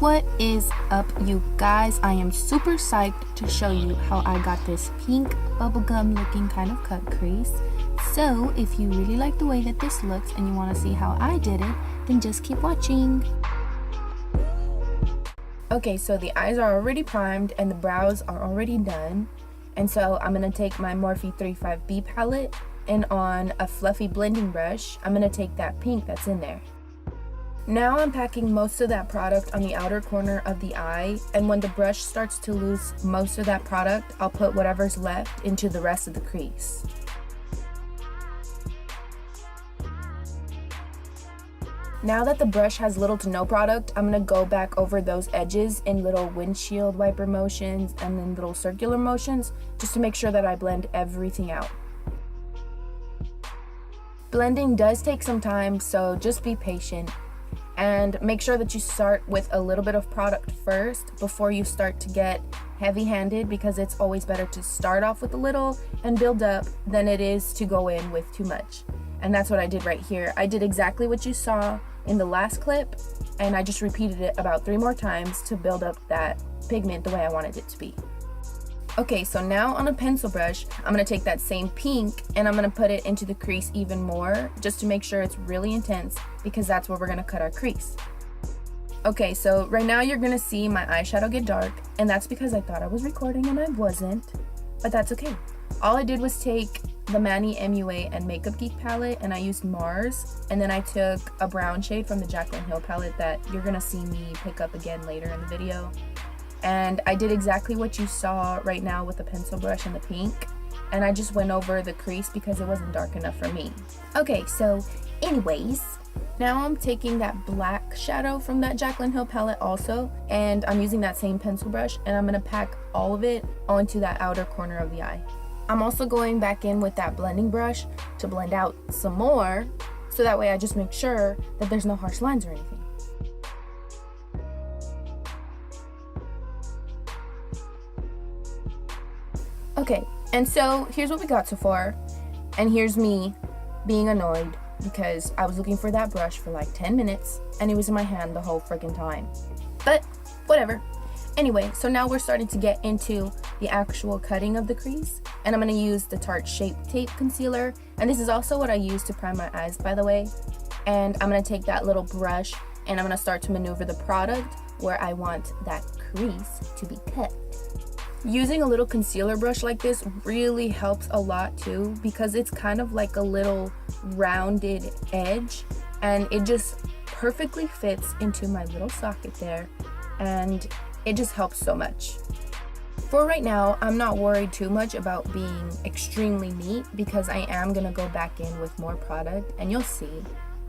What is up, you guys? I am super psyched to show you how I got this pink bubblegum looking kind of cut crease. So if you really like the way that this looks and you want to see how I did it, then just keep watching. Okay, so the eyes are already primed and the brows are already done. And so I'm going to take my Morphe 35B palette, and on a fluffy blending brush, I'm going to take that pink that's in there. Now I'm packing most of that product on the outer corner of the eye, and when the brush starts to lose most of that product, I'll put whatever's left into the rest of the crease. Now that the brush has little to no product, I'm going to go back over those edges in little windshield wiper motions and then little circular motions just to make sure that I blend everything out. Blending does take some time, so just be patient. And make sure that you start with a little bit of product first before you start to get heavy-handed, because it's always better to start off with a little and build up than it is to go in with too much. And that's what I did right here. I did exactly what you saw in the last clip, and I just repeated it about 3 more times to build up that pigment the way I wanted it to be. Okay, so now on a pencil brush, I'm going to take that same pink and I'm going to put it into the crease even more, just to make sure it's really intense, because that's where we're going to cut our crease. Okay, so right now you're going to see my eyeshadow get dark, and that's because I thought I was recording and I wasn't, but that's okay. All I did was take the Manny MUA and Makeup Geek palette, and I used Mars, and then I took a brown shade from the Jaclyn Hill palette that you're going to see me pick up again later in the video. And I did exactly what you saw right now with the pencil brush and the pink, and I just went over the crease because it wasn't dark enough for me. Okay, so anyways, now I'm taking that black shadow from that Jaclyn Hill palette also, and I'm using that same pencil brush, and I'm going to pack all of it onto that outer corner of the eye. I'm also going back in with that blending brush to blend out some more, so that way I just make sure that there's no harsh lines or anything. Okay, and so here's what we got so far, and here's me being annoyed because I was looking for that brush for like 10 minutes and it was in my hand the whole freaking time. But whatever. Anyway, so now we're starting to get into the actual cutting of the crease, and I'm going to use the Tarte Shape Tape Concealer, and this is also what I use to prime my eyes, by the way. And I'm going to take that little brush and I'm going to start to maneuver the product where I want that crease to be cut. Using a little concealer brush like this really helps a lot too, because it's kind of like a little rounded edge, and it just perfectly fits into my little socket there, and it just helps so much. For right now, I'm not worried too much about being extremely neat, because I am going to go back in with more product, and you'll see,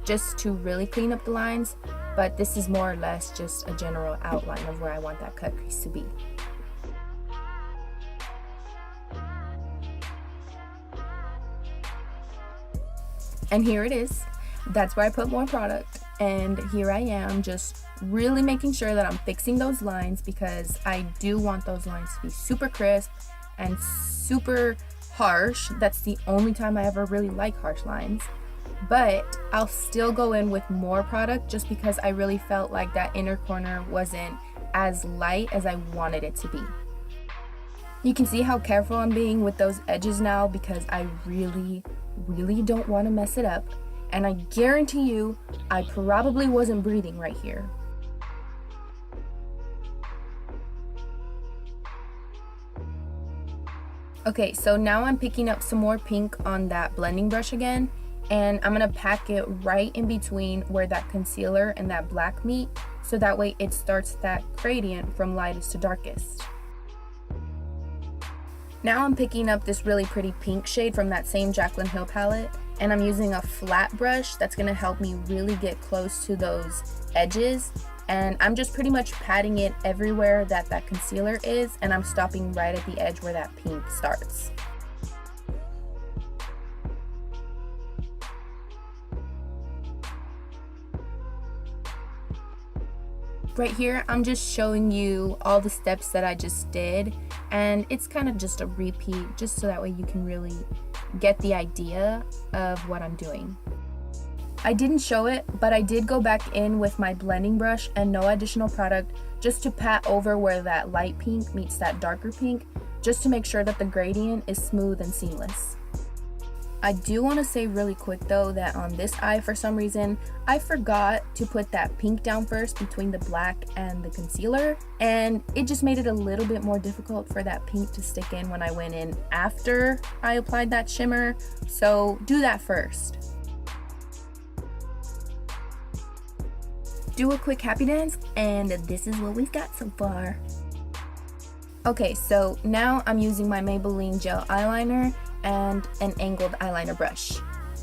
just to really clean up the lines, but this is more or less just a general outline of where I want that cut crease to be. And here it is. That's where I put more product, and here I am just really making sure that I'm fixing those lines, because I do want those lines to be super crisp and super harsh. That's the only time I ever really like harsh lines, but I'll still go in with more product just because I really felt like that inner corner wasn't as light as I wanted it to be. You can see how careful I'm being with those edges now, because I really don't want to mess it up, and I guarantee you I probably wasn't breathing right here. Okay, so now I'm picking up some more pink on that blending brush again, and I'm going to pack it right in between where that concealer and that black meet, so that way it starts that gradient from lightest to darkest. Now I'm picking up this really pretty pink shade from that same Jaclyn Hill palette, and I'm using a flat brush that's going to help me really get close to those edges, and I'm just pretty much patting it everywhere that concealer is, and I'm stopping right at the edge where that pink starts. Right here, I'm just showing you all the steps that I just did, and it's kind of just a repeat, just so that way you can really get the idea of what I'm doing. I didn't show it, but I did go back in with my blending brush and no additional product just to pat over where that light pink meets that darker pink, just to make sure that the gradient is smooth and seamless. I do want to say really quick though that on this eye, for some reason, I forgot to put that pink down first between the black and the concealer, and it just made it a little bit more difficult for that pink to stick in when I went in after I applied that shimmer, so do that first. Do a quick happy dance, and this is what we've got so far. Okay, so now I'm using my Maybelline gel eyeliner and an angled eyeliner brush.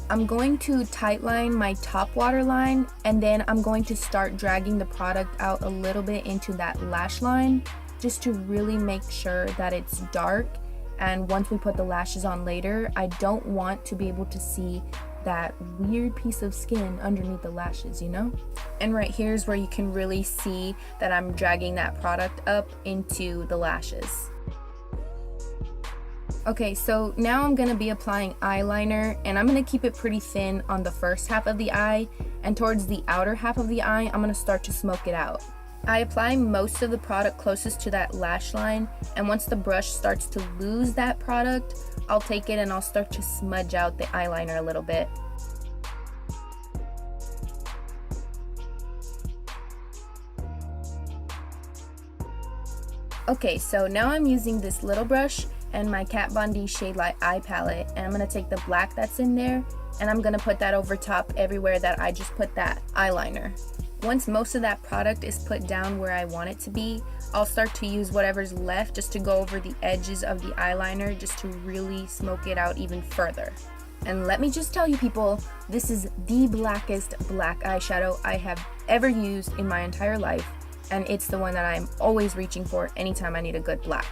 I'm going to tightline my top waterline, and then I'm going to start dragging the product out a little bit into that lash line just to really make sure that it's dark, and once we put the lashes on later, I don't want to be able to see that weird piece of skin underneath the lashes, you know? And right here is where you can really see that I'm dragging that product up into the lashes. Okay, so now I'm going to be applying eyeliner, and I'm going to keep it pretty thin on the first half of the eye, and towards the outer half of the eye, I'm going to start to smoke it out. I apply most of the product closest to that lash line, and once the brush starts to lose that product, I'll take it and I'll start to smudge out the eyeliner a little bit. Okay, so now I'm using this little brush and my Kat Von D Shade Light eye palette, and I'm going to take the black that's in there and I'm going to put that over top everywhere that I just put that eyeliner. Once most of that product is put down where I want it to be, I'll start to use whatever's left just to go over the edges of the eyeliner just to really smoke it out even further. And let me just tell you people, this is the blackest black eyeshadow I have ever used in my entire life, and it's the one that I'm always reaching for anytime I need a good black.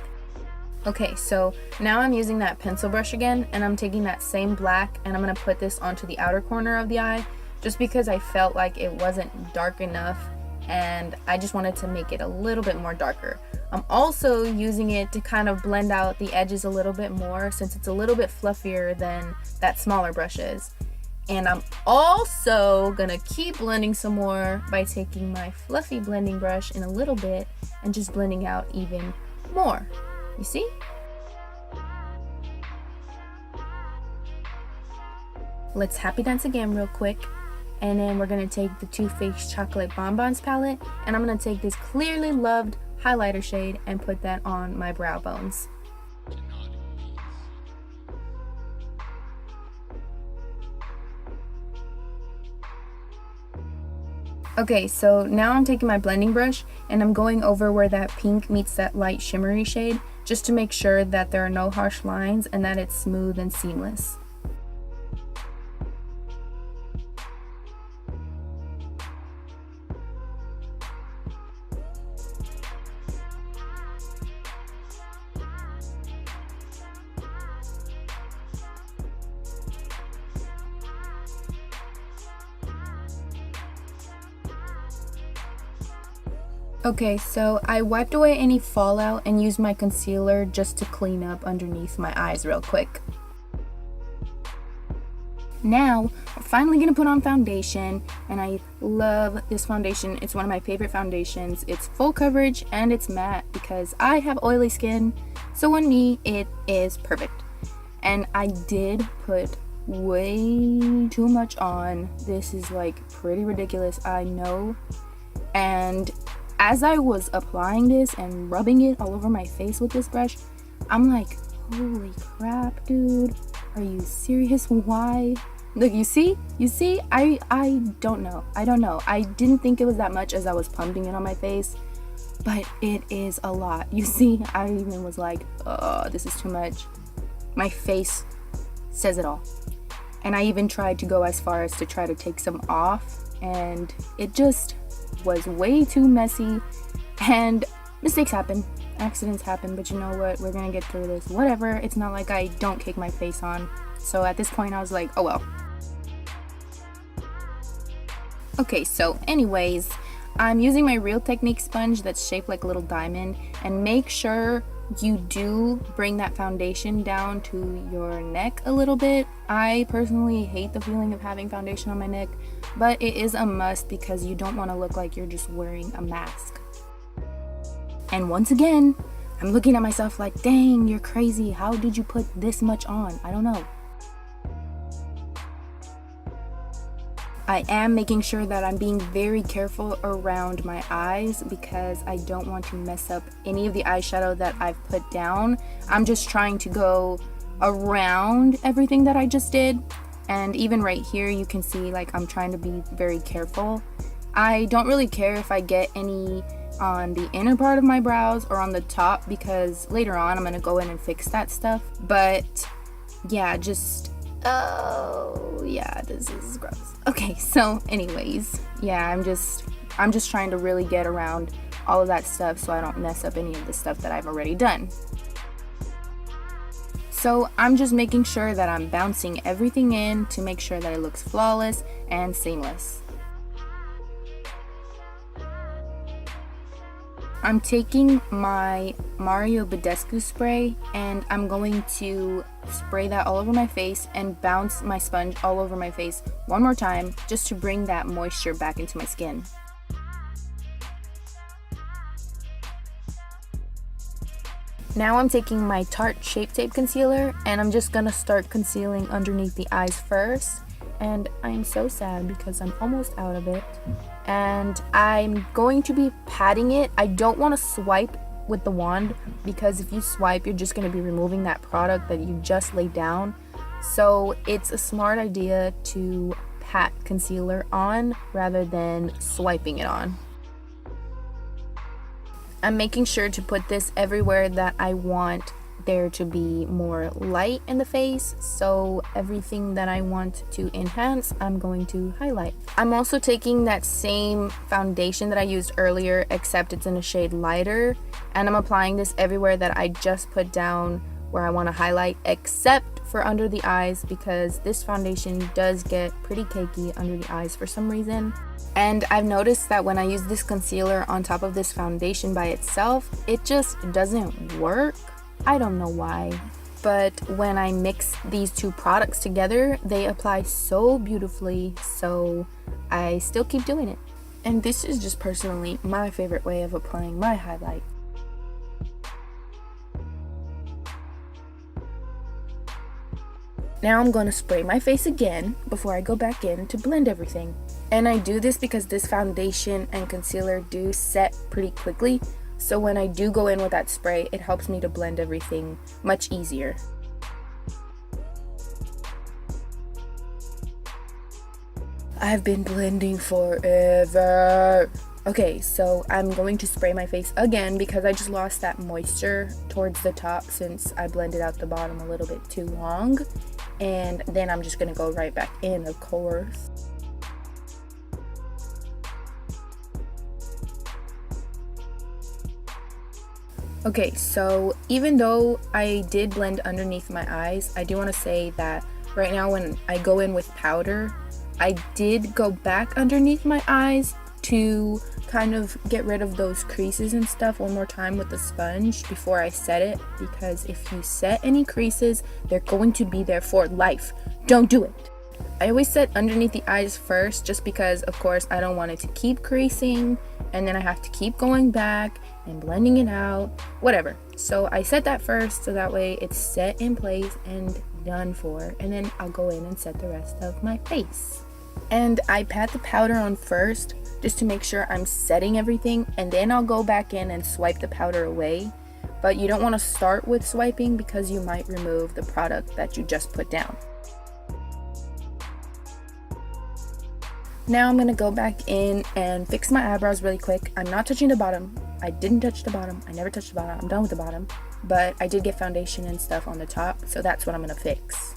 Okay, so now I'm using that pencil brush again, and I'm taking that same black and I'm going to put this onto the outer corner of the eye just because I felt like it wasn't dark enough and I just wanted to make it a little bit more darker. I'm also using it to kind of blend out the edges a little bit more since it's a little bit fluffier than that smaller brush is. And I'm also gonna keep blending some more by taking my fluffy blending brush in a little bit and just blending out even more. You see? Let's happy dance again real quick. And then we're going to take the Too Faced Chocolate Bonbons palette, and I'm going to take this clearly loved highlighter shade and put that on my brow bones. Okay, so now I'm taking my blending brush and I'm going over where that pink meets that light shimmery shade just to make sure that there are no harsh lines and that it's smooth and seamless. Okay, so I wiped away any fallout and used my concealer just to clean up underneath my eyes real quick. Now, we're finally gonna put on foundation, and I love this foundation. It's one of my favorite foundations. It's full coverage and it's matte because I have oily skin, so on me, it is perfect. And I did put way too much on. This is like pretty ridiculous, I know. And as I was applying this and rubbing it all over my face with this brush, I'm like, holy crap, dude, are you serious? Why? Look, you see, I don't know. I didn't think it was that much as I was pumping it on my face, but it is a lot. You see, I even was like, oh, this is too much. My face says it all. And I even tried to go as far as to try to take some off, and it just was way too messy, and mistakes happen, accidents happen, but you know what, we're gonna get through this, whatever. It's not like I don't cake my face on, so at this point I was like, oh well. Okay, so anyways, I'm using my Real Technique sponge that's shaped like a little diamond, and make sure you do bring that foundation down to your neck a little bit. I personally hate the feeling of having foundation on my neck, but it is a must because you don't want to look like you're just wearing a mask. And once again, I'm looking at myself like, dang, you're crazy. How did you put this much on? I don't know. I am making sure that I'm being very careful around my eyes because I don't want to mess up any of the eyeshadow that I've put down. I'm just trying to go around everything that I just did. And even right here, you can see like I'm trying to be very careful. I don't really care if I get any on the inner part of my brows or on the top because later on I'm going to go in and fix that stuff. But yeah, oh yeah, this is gross. Okay, so anyways, yeah, I'm just trying to really get around all of that stuff so I don't mess up any of the stuff that I've already done. So I'm just making sure that I'm bouncing everything in to make sure that it looks flawless and seamless. I'm taking my Mario Badescu spray and I'm going to spray that all over my face and bounce my sponge all over my face one more time just to bring that moisture back into my skin. Now I'm taking my Tarte Shape Tape Concealer and I'm just gonna start concealing underneath the eyes first. And I'm so sad because I'm almost out of it. And I'm going to be patting it. I don't want to swipe with the wand because if you swipe, you're just going to be removing that product that you just laid down. So it's a smart idea to pat concealer on rather than swiping it on. I'm making sure to put this everywhere that I want there to be more light in the face, so everything that I want to enhance, I'm going to highlight. I'm also taking that same foundation that I used earlier, except it's in a shade lighter, and I'm applying this everywhere that I just put down where I want to highlight, except for under the eyes, because this foundation does get pretty cakey under the eyes for some reason. And I've noticed that when I use this concealer on top of this foundation by itself, it just doesn't work. I don't know why, but when I mix these two products together, they apply so beautifully, so I still keep doing it. And this is just personally my favorite way of applying my highlight. Now I'm going to spray my face again before I go back in to blend everything. And I do this because this foundation and concealer do set pretty quickly. So when I do go in with that spray, it helps me to blend everything much easier. I've been blending forever. Okay, so I'm going to spray my face again because I just lost that moisture towards the top since I blended out the bottom a little bit too long. And then I'm just gonna go right back in, of course. Okay, so even though I did blend underneath my eyes, I do want to say that right now when I go in with powder, I did go back underneath my eyes to kind of get rid of those creases and stuff one more time with the sponge before I set it, because if you set any creases, they're going to be there for life. Don't do it. I always set underneath the eyes first just because, of course, I don't want it to keep creasing and then I have to keep going back and blending it out, whatever. So I set that first so that way it's set in place and done for, and then I'll go in and set the rest of my face. And I pat the powder on first just to make sure I'm setting everything, and then I'll go back in and swipe the powder away. But you don't want to start with swiping because you might remove the product that you just put down. Now I'm going to go back in and fix my eyebrows really quick. I'm not touching the bottom. I didn't touch the bottom. I never touched the bottom. I'm done with the bottom. But I did get foundation and stuff on the top, so that's what I'm going to fix.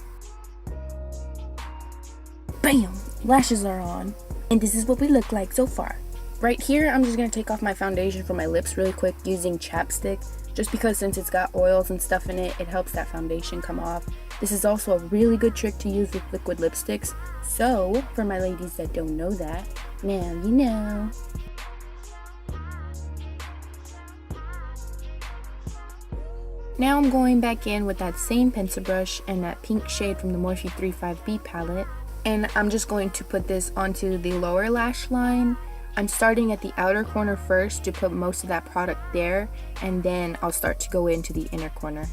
Bam! Lashes are on. And this is what we look like so far. Right here, I'm just going to take off my foundation from my lips really quick using chapstick. Just because since it's got oils and stuff in it, it helps that foundation come off. This is also a really good trick to use with liquid lipsticks. So, for my ladies that don't know that, now you know. Now I'm going back in with that same pencil brush and that pink shade from the Morphe 35B palette, and I'm just going to put this onto the lower lash line. I'm starting at the outer corner first to put most of that product there, and then I'll start to go into the inner corner.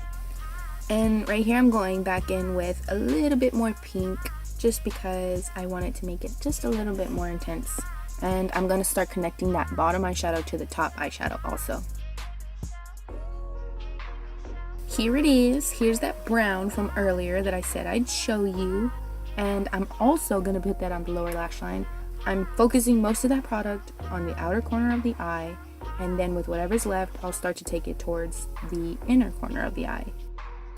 And right here I'm going back in with a little bit more pink, just because I wanted to make it just a little bit more intense. And I'm going to start connecting that bottom eyeshadow to the top eyeshadow also. Here it is. Here's that brown from earlier that I said I'd show you. And I'm also going to put that on the lower lash line. I'm focusing most of that product on the outer corner of the eye, and then with whatever's left, I'll start to take it towards the inner corner of the eye.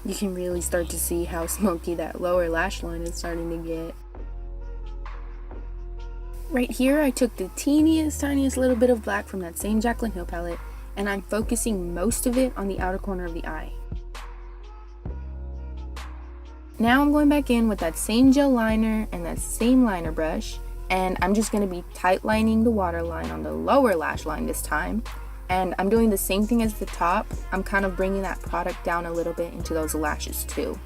You can really start to see how smoky that lower lash line is starting to get. Right here, I took the tiniest little bit of black from that same Jaclyn Hill palette, and I'm focusing most of it on the outer corner of the eye. Now I'm going back in with that same gel liner and that same liner brush, and I'm just going to be tight lining the waterline on the lower lash line this time. And I'm doing the same thing as the top. I'm kind of bringing that product down a little bit into those lashes too.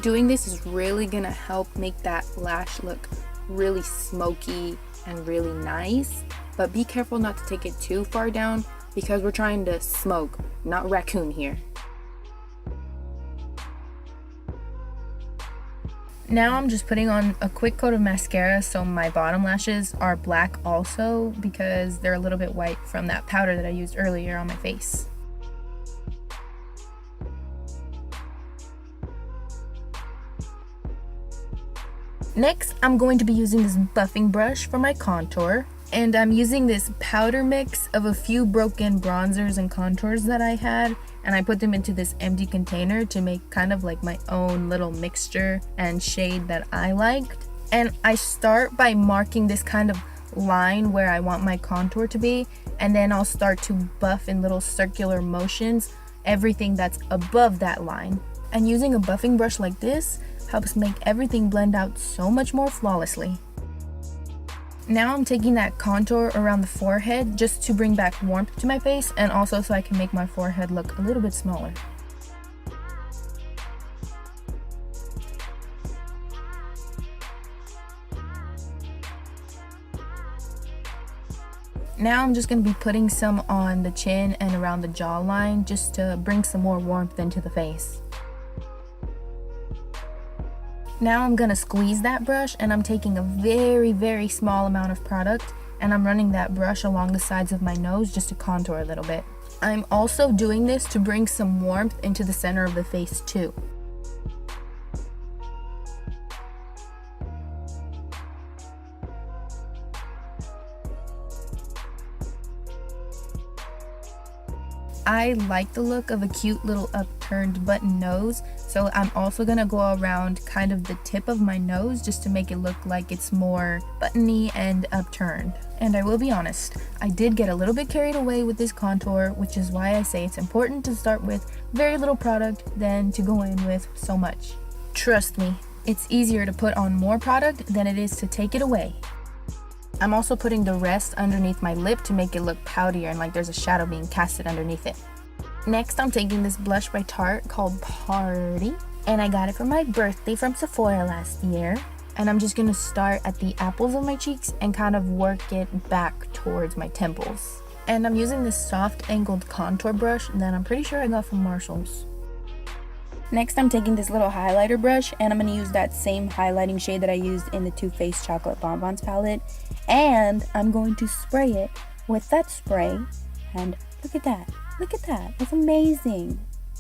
Doing this is really going to help make that lash look really smoky and really nice, but be careful not to take it too far down because we're trying to smoke, not raccoon here. Now I'm just putting on a quick coat of mascara so my bottom lashes are black also, because they're a little bit white from that powder that I used earlier on my face. Next, I'm going to be using this buffing brush for my contour, and I'm using this powder mix of a few broken bronzers and contours that I had, and I put them into this empty container to make kind of like my own little mixture and shade that I liked. And I start by marking this kind of line where I want my contour to be, and then I'll start to buff in little circular motions everything that's above that line. And using a buffing brush like this helps make everything blend out so much more flawlessly. Now I'm taking that contour around the forehead just to bring back warmth to my face, and also so I can make my forehead look a little bit smaller. Now I'm just going to be putting some on the chin and around the jawline just to bring some more warmth into the face. Now I'm going to squeeze that brush, and I'm taking a very small amount of product, and I'm running that brush along the sides of my nose just to contour a little bit. I'm also doing this to bring some warmth into the center of the face too. I like the look of a cute little upturned button nose, so I'm also going to go around kind of the tip of my nose just to make it look like it's more buttony and upturned. And I will be honest, I did get a little bit carried away with this contour, which is why I say it's important to start with very little product than to go in with so much. Trust me, it's easier to put on more product than it is to take it away. I'm also putting the rest underneath my lip to make it look poutier and like there's a shadow being casted underneath it. Next, I'm taking this blush by Tarte called Party, and I got it for my birthday from Sephora last year. And I'm just going to start at the apples of my cheeks and kind of work it back towards my temples. And I'm using this soft angled contour brush that I'm pretty sure I got from Marshall's. Next, I'm taking this little highlighter brush, and I'm going to use that same highlighting shade that I used in the Too Faced Chocolate Bonbons palette. And I'm going to spray it with that spray. And look at that. Look at that. It's amazing.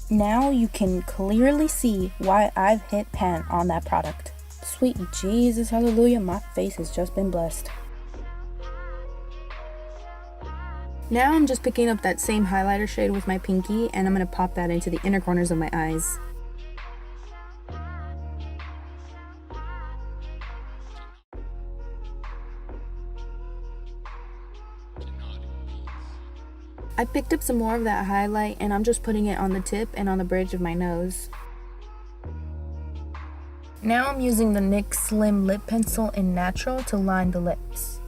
Now you can clearly see why I've hit pan on that product. Sweet Jesus, hallelujah, my face has just been blessed. Now I'm just picking up that same highlighter shade with my pinky, and I'm going to pop that into the inner corners of my eyes. I picked up some more of that highlight, and I'm just putting it on the tip and on the bridge of my nose. Now I'm using the NYX Slim Lip Pencil in Natural to line the lips.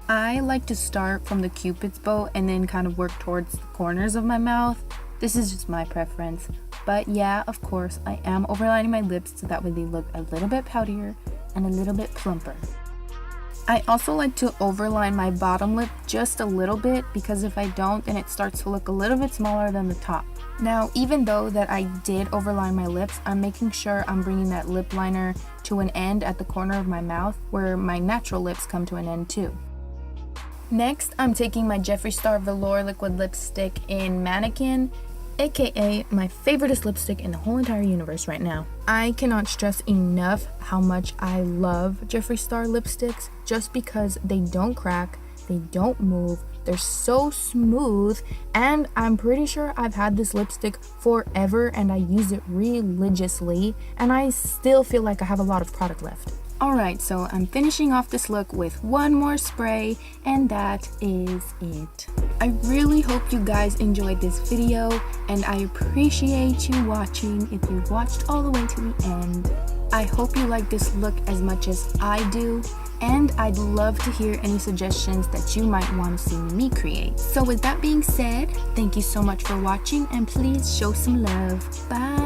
I like to start from the Cupid's bow and then kind of work towards the corners of my mouth, This is just my preference. But yeah, of course, I am overlining my lips so that way they look a little bit poutier and a little bit plumper. I also like to overline my bottom lip just a little bit, because if I don't, then it starts to look a little bit smaller than the top. Now, even though that I did overline my lips, I'm making sure I'm bringing that lip liner to an end at the corner of my mouth where my natural lips come to an end too. Next, I'm taking my Jeffree Star Velour Liquid Lipstick in Mannequin, aka my favoriteest lipstick in the whole entire universe right now. I cannot stress enough how much I love Jeffree Star lipsticks, just because they don't crack, they don't move, they're so smooth, and I'm pretty sure I've had this lipstick forever and I use it religiously, and I still feel like I have a lot of product left. Alright, so I'm finishing off this look with one more spray, and that is it. I really hope you guys enjoyed this video, and I appreciate you watching if you watched all the way to the end. I hope you like this look as much as I do, and I'd love to hear any suggestions that you might want to see me create. So with that being said, thank you so much for watching, and please show some love. Bye!